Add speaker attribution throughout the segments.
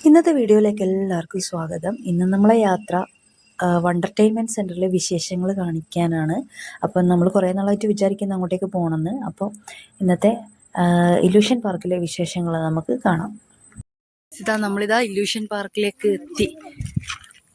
Speaker 1: ഇന്നത്തെ വീഡിയോയിലേക്ക് എല്ലാവർക്കും സ്വാഗതം. ഇന്ന് നമ്മളെ യാത്ര വണ്ടർടൈൻമെൻറ്റ് സെൻറ്ററിലെ വിശേഷങ്ങൾ കാണിക്കാനാണ്. അപ്പം നമ്മൾ കുറേ നാളായിട്ട് വിചാരിക്കുന്ന അങ്ങോട്ടേക്ക് പോകണമെന്ന്. അപ്പോൾ ഇന്നത്തെ ഇല്യൂഷൻ പാർക്കിലെ വിശേഷങ്ങൾ നമുക്ക് കാണാം. നമ്മളിതാ ഇല്യൂഷൻ പാർക്കിലേക്ക് എത്തി.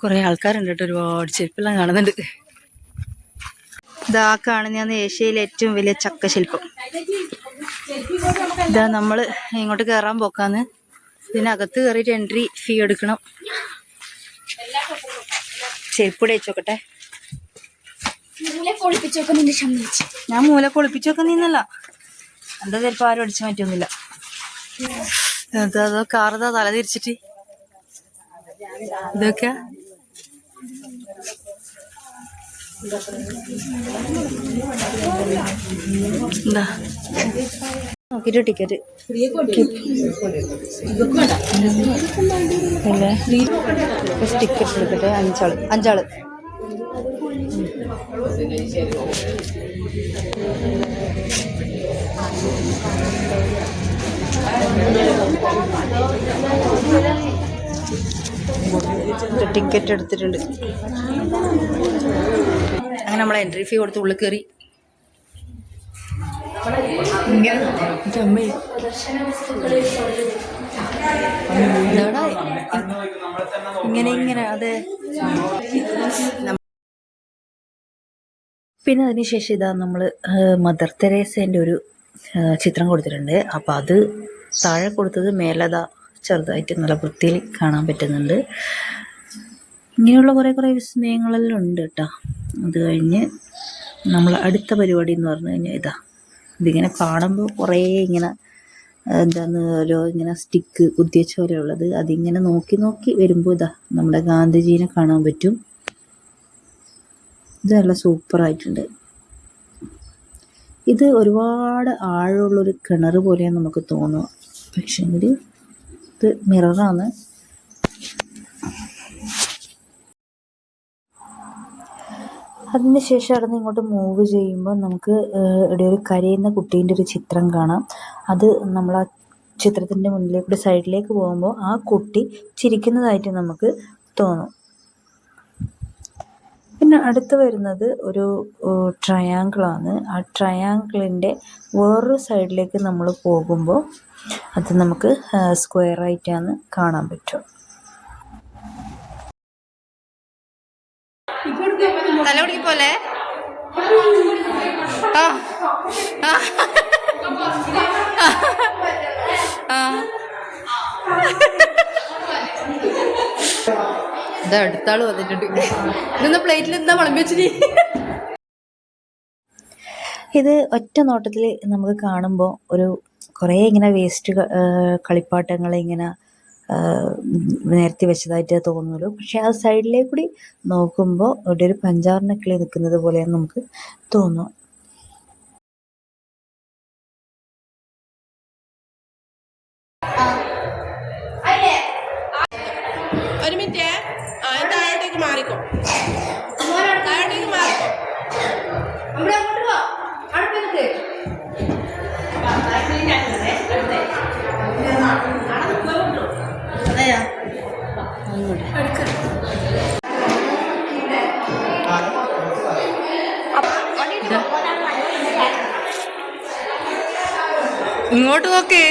Speaker 1: കുറേ ആൾക്കാരുണ്ട് കേട്ടോ, ഒരുപാട് ചെരുപ്പെല്ലാം കാണുന്നുണ്ട്. ഇതാ കാണുന്ന ഏഷ്യയിലെ ഏറ്റവും വലിയ ചക്കശില്പം. ഇതാ നമ്മൾ ഇങ്ങോട്ട് കയറാൻ പോക്കാന്ന്. ഇതിനകത്ത് കയറിയിട്ട് എൻട്രി ഫീ എടുക്കണം. ചെരുപ്പൂടെ വെച്ചോക്കട്ടെ. ഞാൻ മൂല പൊളിപ്പിച്ചൊക്കെ നിന്നല്ല, എന്താ ചിലപ്പോൾ ആരും അടിച്ചു മാറ്റൊന്നുമില്ല. അതോ കാറതാ തല തിരിച്ചിട്ട് ഇതൊക്കെ എന്താ നോക്കിട്ട് ടിക്കറ്റ് ടിക്കറ്റ് എടുക്കട്ടെ. അഞ്ചാള് ടിക്കറ്റ് എടുത്തിട്ടുണ്ട്. അങ്ങനെ നമ്മൾ എൻട്രി ഫീ കൊടുത്ത് ഉള്ളിൽ കയറി. ഇങ്ങനെ അതെ. പിന്നെ അതിനുശേഷം ഇതാ നമ്മൾ മദർ തെരേസേൻ്റെ ഒരു ചിത്രം കൊടുത്തിട്ടുണ്ട്. അപ്പോൾ അത് താഴെ കൊടുത്തത് മേലതാ ചെറുതായിട്ട് നല്ല വൃത്തിയിൽ കാണാൻ പറ്റുന്നുണ്ട്. ഇങ്ങനെയുള്ള കുറേ വിസ്മയങ്ങളെല്ലാം ഉണ്ട് കേട്ടോ. അത് കഴിഞ്ഞ് നമ്മൾ അടുത്ത പരിപാടി എന്ന് പറഞ്ഞു കഴിഞ്ഞാൽ ഇതിങ്ങനെ കാണുമ്പോൾ കുറേ ഇങ്ങനെ ഓരോ ഇങ്ങനെ സ്റ്റിക്ക് കുത്തിവെച്ച പോലെയുള്ളത്, അതിങ്ങനെ നോക്കി വരുമ്പോൾ നമ്മുടെ ഗാന്ധിജീനെ കാണാൻ പറ്റും. ഇത് നല്ല സൂപ്പറായിട്ടുണ്ട്. ഇത് ഒരുപാട് ആഴമുള്ളൊരു കിണർ പോലെയാണ് നമുക്ക് തോന്നുക, പക്ഷേങ്കിൽ ഇത് മിററാണ്. അതിനുശേഷം അവിടെ നിന്ന് ഇങ്ങോട്ട് മൂവ് ചെയ്യുമ്പോൾ നമുക്ക് ഇവിടെ ഒരു കരയുന്ന കുട്ടീൻ്റെ ഒരു ചിത്രം കാണാം. അത് നമ്മൾ ആ ചിത്രത്തിൻ്റെ മുന്നിലേക്കൂടി സൈഡിലേക്ക് പോകുമ്പോൾ ആ കുട്ടി ചിരിക്കുന്നതായിട്ട് നമുക്ക് തോന്നും. പിന്നെ അടുത്ത് വരുന്നത് ഒരു ട്രയാങ്കിളാണ്. ആ ട്രയാങ്കിളിൻ്റെ വേറൊരു സൈഡിലേക്ക് നമ്മൾ പോകുമ്പോൾ അത് നമുക്ക് സ്ക്വയറായിട്ടാണ് കാണാൻ പറ്റും. തലമുടിക്ക് പോലെ അടുത്താള് വന്നിട്ടുണ്ട്. ഇതൊന്ന് പ്ലേറ്റിൽ എന്താ വിളമ്പിച്ചിട്ട്. ഇത് ഒറ്റ നോട്ടത്തിൽ നമുക്ക് കാണുമ്പോൾ ഒരു കുറേ ഇങ്ങനെ വേസ്റ്റ് കളിപ്പാട്ടങ്ങൾ ഇങ്ങനെ നേരത്തെ വെച്ചതായിട്ട് തോന്നുമല്ലോ. പക്ഷെ ആ സൈഡിലേക്ക് കൂടി നോക്കുമ്പോൾ ഇവിടെ ഒരു പഞ്ചാറിനക്കിളി നിൽക്കുന്നത് പോലെയാണ് നമുക്ക് തോന്നുക.
Speaker 2: ഒരു മിനിറ്റ്, താഴോട്ടേക്ക് മാറിക്കോ, താഴോട്ടേക്ക് മാറിക്കോ.
Speaker 1: ഇങ്ങോട്ട് നോക്കേ.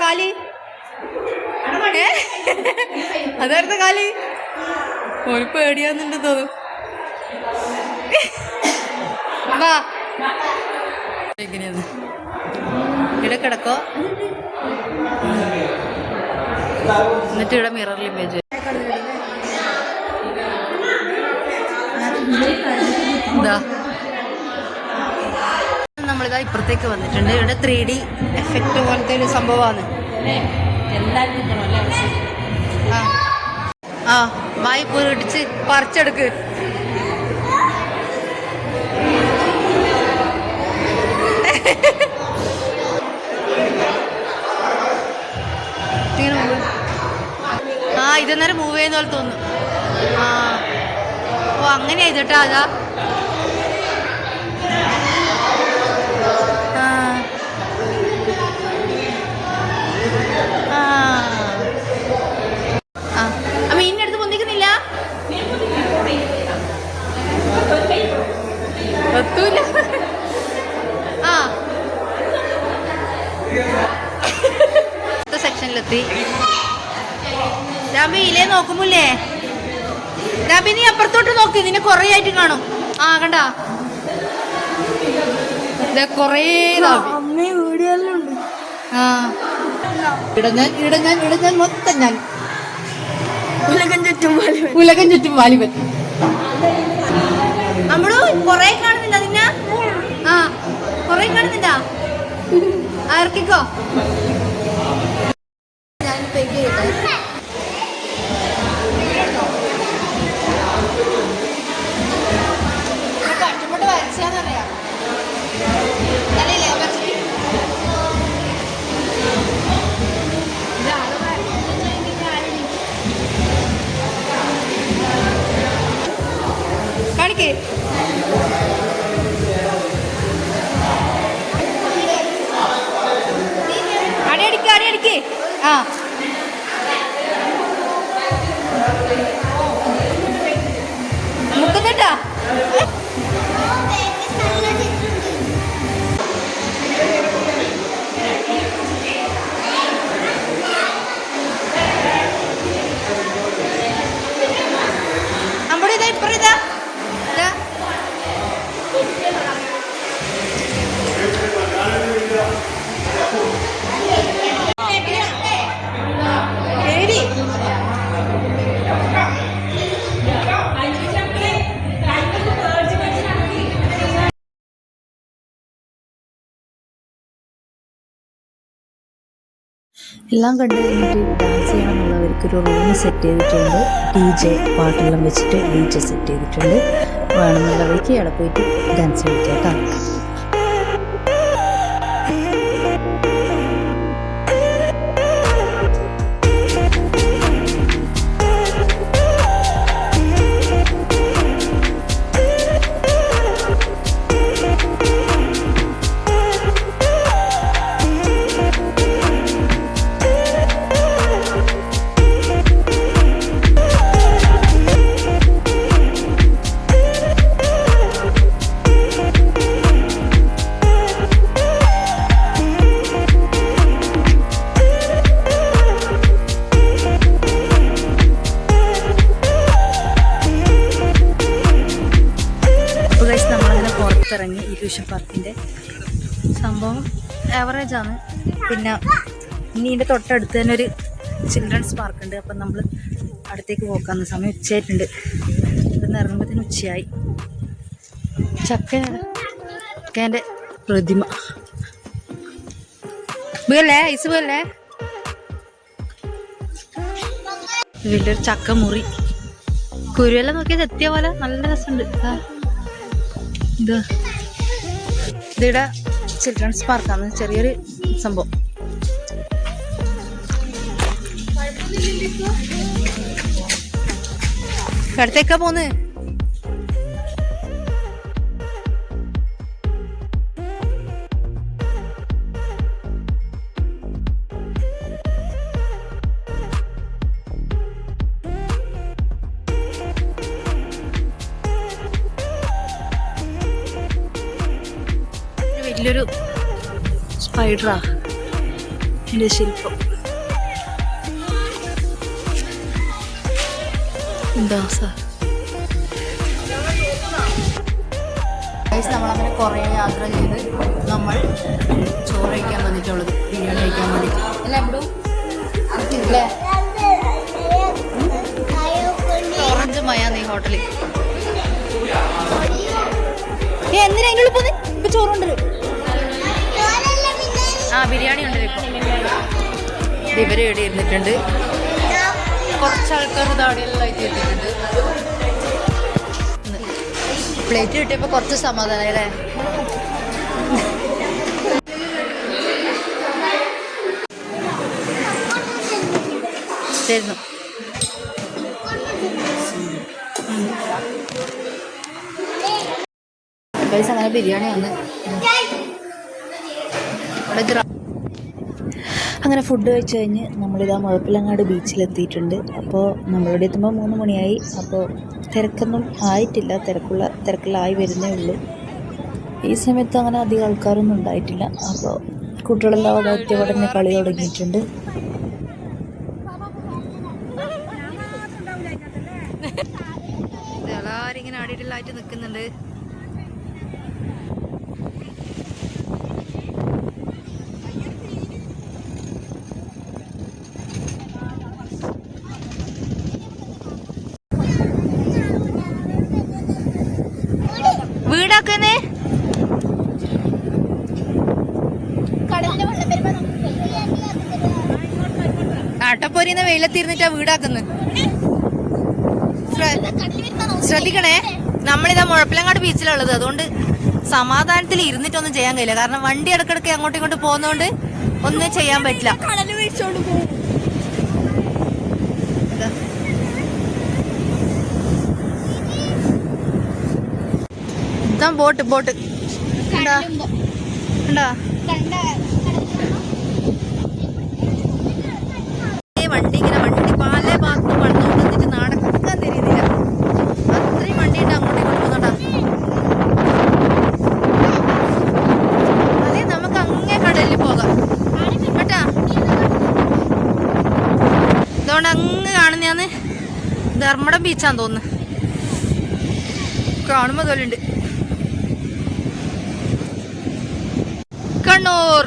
Speaker 1: കാലി അതായിരുന്ന കാലി ഒരു പേടിയാന്നുണ്ട് തോന്നും. എങ്ങനെയാന്ന് ഇവിടെ കിടക്കോ, എന്നിട്ട് ഇവിടെ മിററിൽ ഇമേജ് നമ്മളിതാ ഇപ്പുറത്തേക്ക് വന്നിട്ടുണ്ട്. ഇവിടെ 3D എഫക്റ്റ് പോലത്തെ ഒരു സംഭവമാണ്. വായ്പ ഇടിച്ച് പറിച്ചെടുക്ക്. ഇതന്നേരം മൂവ് ചെയ്യുന്ന പോലെ തോന്നുന്നു. ആ ഓ അങ്ങനെ ചെയ്തിട്ടാ അതാ. മീനിന്റെ അടുത്ത് പൊന്തിക്കുന്നില്ല, എത്തൂല. ആ സെക്ഷനിലെത്തി. രാബി ഇലേ നോക്കുമ്പോല്ലേ, രാബി നീ അപ്പുറത്തോട്ട് നോക്ക്, നിന്നെ കൊറേ ആയിട്ട് കാണും. ആ കണ്ട കൊറേ. ആ ഇടഞ്ഞാൻ മൊത്തം ഞാൻ ഉലകം ചുറ്റും വാലിബൻ. നമ്മള് കൊറേ കാണുന്നില്ല നിന്നെ. ആ കൊറേ കാണുന്നില്ല. ഇറക്കിക്കോ. കഷ്ടപ്പെട്ട് വരച്ചാന്നറിയാം. കാണിക്കേ. അടിയടിക്ക്. ആ മുക്കുന്നുണ്ടാ. നമ്മുടെ ഇതാ ഇപ്പറ ഇതാ എല്ലാം കണ്ടു കഴിഞ്ഞിട്ട് ഡാൻസ് ചെയ്യണം എന്നുള്ളവർക്കൊരു റൂം സെറ്റ് ചെയ്തിട്ടുണ്ട്. DJ പാട്ടെല്ലാം വെച്ചിട്ട് DJ സെറ്റ് ചെയ്തിട്ടുണ്ട്. വേണമെന്നുള്ളവർക്ക് അവിടെ പോയിട്ട് ഡാൻസ് കളിക്കാം കേട്ടോ. പുറത്തിറങ്ങി ഇലൂഷൻ പാർക്കിൻ്റെ സംഭവം ആവറേജാണ്. പിന്നെ ഇനി ഇതിൻ്റെ തൊട്ടടുത്ത് തന്നെ ഒരു ചിൽഡ്രൻസ് പാർക്കുണ്ട്. അപ്പം നമ്മൾ അടുത്തേക്ക് പോക്കാന്ന്. സമയം ഉച്ചയായിട്ടുണ്ട്. ഇവിടുന്ന് ഇറങ്ങുമ്പോഴത്തേന് ഉച്ചയായി. ചക്കേൻ്റെ പ്രതിമ വീല്ലേ, ഐസ് വീല്ലേ. വലിയൊരു ചക്ക മുറി, കുരുവെല്ലാം നോക്കിയത് എത്തിയ പോലെ നല്ല രസമുണ്ട്. ഇതിവിടെ ചിൽഡ്രൻസ് പാർക്കാണ്, ചെറിയൊരു സംഭവം. അടുത്തേക്കാ പോന്ന്. വലിയൊരു സ്പൈഡറാ ഇതിൻ്റെ ശില്പം. എന്താ സാർ, നമ്മളങ്ങനെ കുറേ യാത്ര ചെയ്ത് നമ്മൾ ചോറ് കഴിക്കാൻ വന്നിട്ടുള്ളത്, ബിരിയാണി കഴിക്കാൻ വേണ്ടിയിട്ട് അല്ലേ എവിടെ അല്ലേ. ഓറഞ്ച് മയാന്ന് ഈ ഹോട്ടലിൽ. എന്തിനാ അതിൻ്റെ ഉള്ളിൽ പോന്നെ? ഇപ്പൊ ചോറുണ്ടല്ലോ. ആ ബിരിയാണി ഉണ്ടല്ലോ ഇപ്പൊ. ഇവര് ഇവിടെ ഇരുന്നിട്ടുണ്ട്. കുറച്ച് ആൾക്കാർ താടിയെല്ലാം ആയിട്ട് എത്തിയിട്ടുണ്ട്. പ്ലേറ്റ് കിട്ടിയപ്പോൾ കുറച്ച് സമാധാനം അല്ലേ. ശരി ഗൈസ് അങ്ങനെ ബിരിയാണി വന്ന് അങ്ങനെ ഫുഡ് കഴിച്ച് കഴിഞ്ഞ് നമ്മളിതാ മുഴപ്പിലങ്ങാട് ബീച്ചിലെത്തിയിട്ടുണ്ട്. അപ്പോൾ നമ്മളിവിടെ എത്തുമ്പോൾ 3 മണിയായി. അപ്പോൾ തിരക്കൊന്നും ആയിട്ടില്ല, തിരക്കിലായി വരുന്നേ ഉള്ളൂ. ഈ സമയത്ത് അങ്ങനെ അധികം ആൾക്കാരൊന്നും ഉണ്ടായിട്ടില്ല. അപ്പോൾ കുട്ടികളെല്ലാം അവിടെ എത്തിയ ഉടനെ കളി തുടങ്ങിയിട്ടുണ്ട്. എല്ലാവരും ഇങ്ങനെ അടിയിലായിട്ട് നിൽക്കുന്നുണ്ട്. വീടാക്കുന്നേ ആട്ടപ്പോരിന്ന് വെയിലെത്തിരുന്നിട്ടാ വീടാക്കുന്നത്. ശ്രദ്ധിക്കണേ, നമ്മളിതാ മുഴപ്പിലങ്ങാട് ബീച്ചിലുള്ളത്. അതുകൊണ്ട് സമാധാനത്തിൽ ഇരുന്നിട്ടൊന്നും ചെയ്യാൻ കഴിയില്ല. കാരണം വണ്ടി ഇടക്കിടക്ക് അങ്ങോട്ടും ഇങ്ങോട്ടും പോകുന്നതുകൊണ്ട് ഒന്നും ചെയ്യാൻ പറ്റില്ല. ഇതാ ബോട്ട് കണ്ടാ വണ്ടി പല ഭാഗത്തും വന്നുകൊണ്ട് എന്നിട്ട് നടക്കാൻ തരുന്നില്ല. അത്രയും വണ്ടി ഉണ്ട് അങ്ങോട്ടും ഇങ്ങോട്ട് പോകുന്നുണ്ടാ. അതെ, നമുക്ക് അങ്ങേ കടലിൽ പോകാം കേട്ടാ. ഇതുകൊണ്ട് അങ്ങ് കാണുന്നയാന്ന് ധർമ്മടം ബീച്ചാന്ന് തോന്നുന്നു. കാണുമ്പോ തോലുണ്ട്. കണ്ണൂർ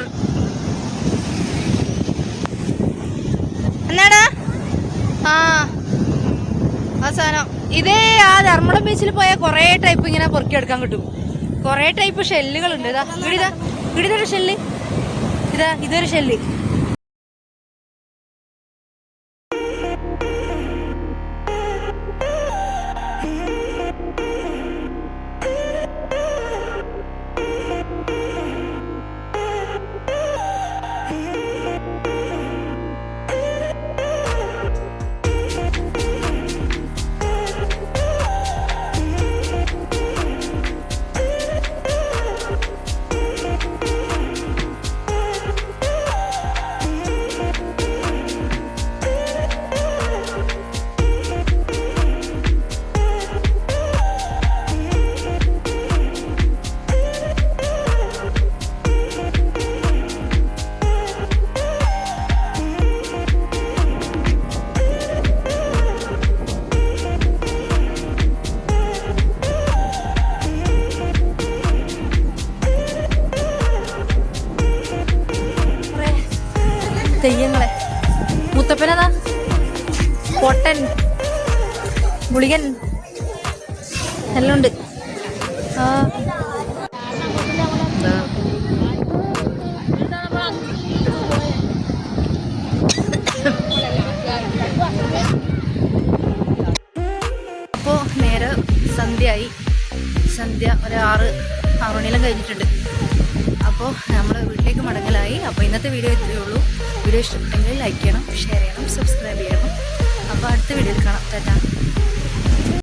Speaker 1: എന്നാടാ ആ സാധനം ഇതേ. ആ ധർമ്മടം ബീച്ചിൽ പോയാൽ കുറേ ടൈപ്പ് ഇങ്ങനെ പൊറുക്കിയെടുക്കാൻ കിട്ടും. കുറേ ടൈപ്പ് ഷെല്ലുകളുണ്ട്. ഇതൊരു ഷെല്ല്, ഇതൊരു ഷെല്ല്. തെയ്യങ്ങളെ മുത്തപ്പനതാ, പൊട്ടൻ, ഗുളികൻ എല്ലാം ഉണ്ട്. അപ്പോൾ നേരെ സന്ധ്യയായി. സന്ധ്യ ഒരു 6 മണിയെല്ലാം കഴിഞ്ഞിട്ടുണ്ട്. അപ്പോൾ നമ്മൾ വീട്ടിലേക്ക് മടങ്ങലായി. അപ്പോൾ ഇന്നത്തെ വീഡിയോ ഇത്രയേ ഉള്ളൂ. വീഡിയോ ഇഷ്ടപ്പെട്ടെങ്കിൽ ലൈക്ക് ചെയ്യണം, ഷെയർ ചെയ്യണം, സബ്സ്ക്രൈബ് ചെയ്യണം. അപ്പോൾ അടുത്ത വീഡിയോയിൽ കാണാം. ടാറ്റാ.